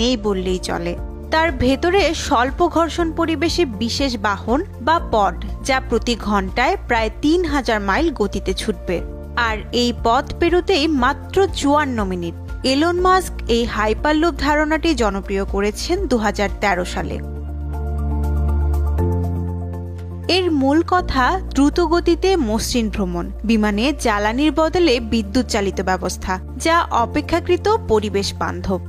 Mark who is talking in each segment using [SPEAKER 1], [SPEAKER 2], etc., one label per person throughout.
[SPEAKER 1] নেই বললেই চলে। তার ভেতরে স্বল্প ঘর্ষণ পরিবেশে বিশেষ বাহন বা পড, যা প্রতি ঘন্টায় প্রায় 3000 মাইল গতিতে ছুটবে। আর এই পথ পেরোতেই মাত্র 54 মিনিট। এলন মাস্ক এই হাইপারলুপ ধারণাটি জনপ্রিয় করেছেন 2013 সালে। এর মূল কথা দ্রুত গতিতে মসৃণ ভ্রমণ, বিমানে জ্বালানির বদলে বিদ্যুৎ চালিত ব্যবস্থা, যা অপেক্ষাকৃত পরিবেশ বান্ধব।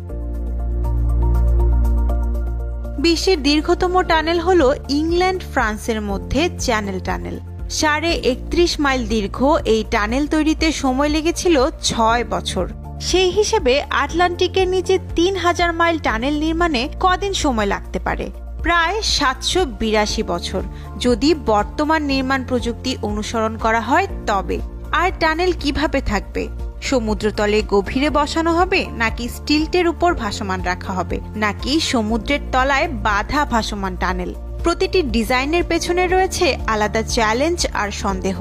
[SPEAKER 1] বিশ্বের দীর্ঘতম টানেল হল ইংল্যান্ড ফ্রান্সের মধ্যে চ্যানেল টানেল। 31.5 মাইল দীর্ঘ এই টানেল তৈরিতে সময় লেগেছিল 6 বছর। সেই হিসেবে আটলান্টিকের নিচে 3000 মাইল টানেল নির্মাণে কদিন সময় লাগতে পারে? প্রায় 782 বছর, যদি বর্তমান নির্মাণ প্রযুক্তি অনুসরণ করা হয় তবে। আর টানেল কিভাবে থাকবে? সমুদ্রতলে গভীরে বসানো হবে, নাকি স্টিল্টের উপর ভাসমান রাখা হবে, নাকি সমুদ্রের তলায় বাঁধা ভাসমান টানেল? প্রতিটি ডিজাইনের পেছনে রয়েছে আলাদা চ্যালেঞ্জ আর সন্দেহ।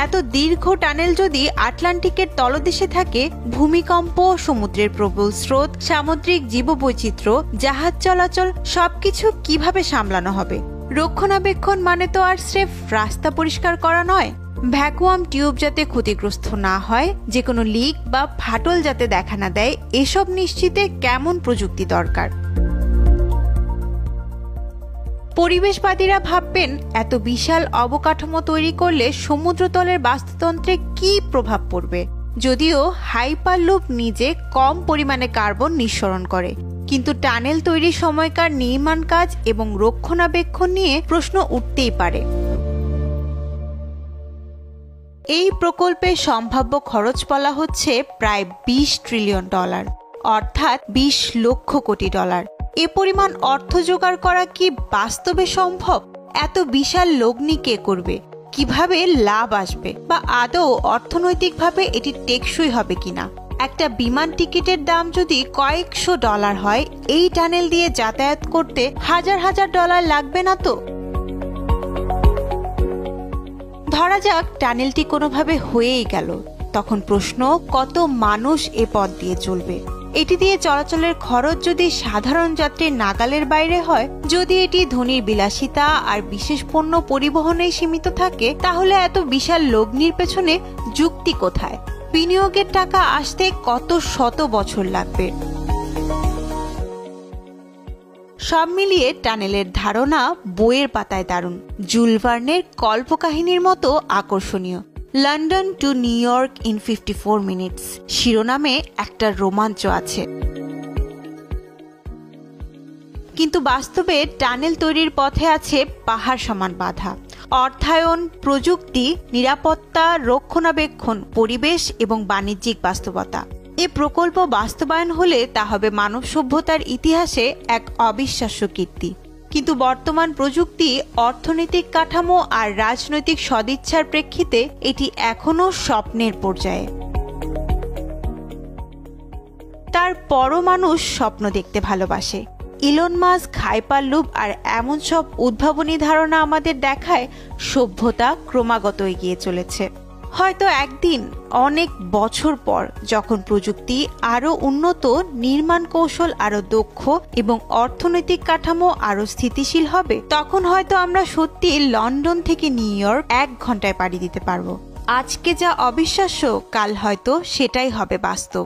[SPEAKER 1] এত দীর্ঘ টানেল যদি আটলান্টিকের তলদেশে থাকে, ভূমিকম্প, সমুদ্রের প্রবল স্রোত, সামুদ্রিক জীববৈচিত্র্য, জাহাজ চলাচল সবকিছু কিভাবে সামলানো হবে? রক্ষণাবেক্ষণ মানে তো আর স্রেফ রাস্তা পরিষ্কার করা নয়। ভ্যাকুয়াম টিউব যাতে ক্ষতিগ্রস্ত না হয়, যে কোনো লিক বা ফাটল যাতে দেখা না দেয়, এসব নিশ্চিতে কেমন প্রযুক্তি দরকার? পরিবেশবাদীরা ভাববেন, এত বিশাল অবকাঠামো তৈরি করলে সমুদ্রতলের বাস্তুতন্ত্রে কি প্রভাব পড়বে? যদিও হাইপারলুপ নিজে কম পরিমাণে কার্বন নিঃসরণ করে, কিন্তু টানেল তৈরির সময়কার নির্মাণ কাজ এবং রক্ষণাবেক্ষণ নিয়ে প্রশ্ন উঠতেই পারে। এই প্রকল্পের সম্ভাব্য খরচ বলা হচ্ছে প্রায় $20 ট্রিলিয়ন, অর্থাৎ 20 লক্ষ কোটি ডলার। এ পরিমাণ অর্থ জোগাড় করা কি বাস্তবে সম্ভব? এত বিশাল লগ্নি কে করবে? কিভাবে লাভ আসবে? বা আদৌ অর্থনৈতিকভাবে এটি টেকসই হবে কিনা? একটা বিমান টিকিটের দাম যদি কয়েকশো ডলার হয়, এই টানেল দিয়ে যাতায়াত করতে হাজার হাজার ডলার লাগবে না তো? ধরা যাক টানেলটি কোনোভাবে হয়েই গেল, তখন প্রশ্ন, কত মানুষ এ পথ দিয়ে চলবে? এটি দিয়ে চলাচলের খরচ যদি সাধারণ যাত্রীর নাগালের বাইরে হয়, যদি এটি ধনীর বিলাসিতা আর বিশেষ পণ্য পরিবহনে সীমিত থাকে, তাহলে এত বিশাল লগ্নির পেছনে যুক্তি কোথায়? বিনিয়োগের টাকা আসতে কত শত বছর লাগবে? সব মিলিয়ে টানেলের ধারণা বইয়ের পাতায় দারুণ, জুল ভার্নের কল্পকাহিনীর মতো আকর্ষণীয়। London two new York in 54 minutes শিরোনামে একটা রোমাঞ্চ আছে, কিন্তু বাস্তবে টানেল তৈরির পথে আছে পাহাড় সমান বাধা। অর্থায়ন, প্রযুক্তি, নিরাপত্তা, রক্ষণাবেক্ষণ, পরিবেশ এবং বাণিজ্যিক বাস্তবতা। এ প্রকল্প বাস্তবায়ন হলে তা হবে মানব সভ্যতার ইতিহাসে এক অবিশ্বাস্য কীর্তি। কিন্তু বর্তমান প্রযুক্তি, অর্থনৈতিক কাঠামো আর রাজনৈতিক সদিচ্ছার প্রেক্ষিতে এটি এখনো স্বপ্নের পর্যায়ে। তারপরও মানুষ স্বপ্ন দেখতে ভালোবাসে। ইলন মাস্ক, হাইপারলুপ আর এমন সব উদ্ভাবনী ধারণা আমাদের দেখায় সভ্যতা ক্রমাগত এগিয়ে চলেছে। হয়তো একদিন, অনেক বছর পর, যখন প্রযুক্তি আরো উন্নত, নির্মাণ কৌশল আরো দক্ষ এবং অর্থনৈতিক কাঠামো আরো স্থিতিশীল হবে, তখন হয়তো আমরা সত্যি লন্ডন থেকে নিউ ইয়র্ক 1 ঘন্টায় পাড়ি দিতে পারবো। আজকে যা অবিশ্বাস্য, কাল হয়তো সেটাই হবে বাস্তব।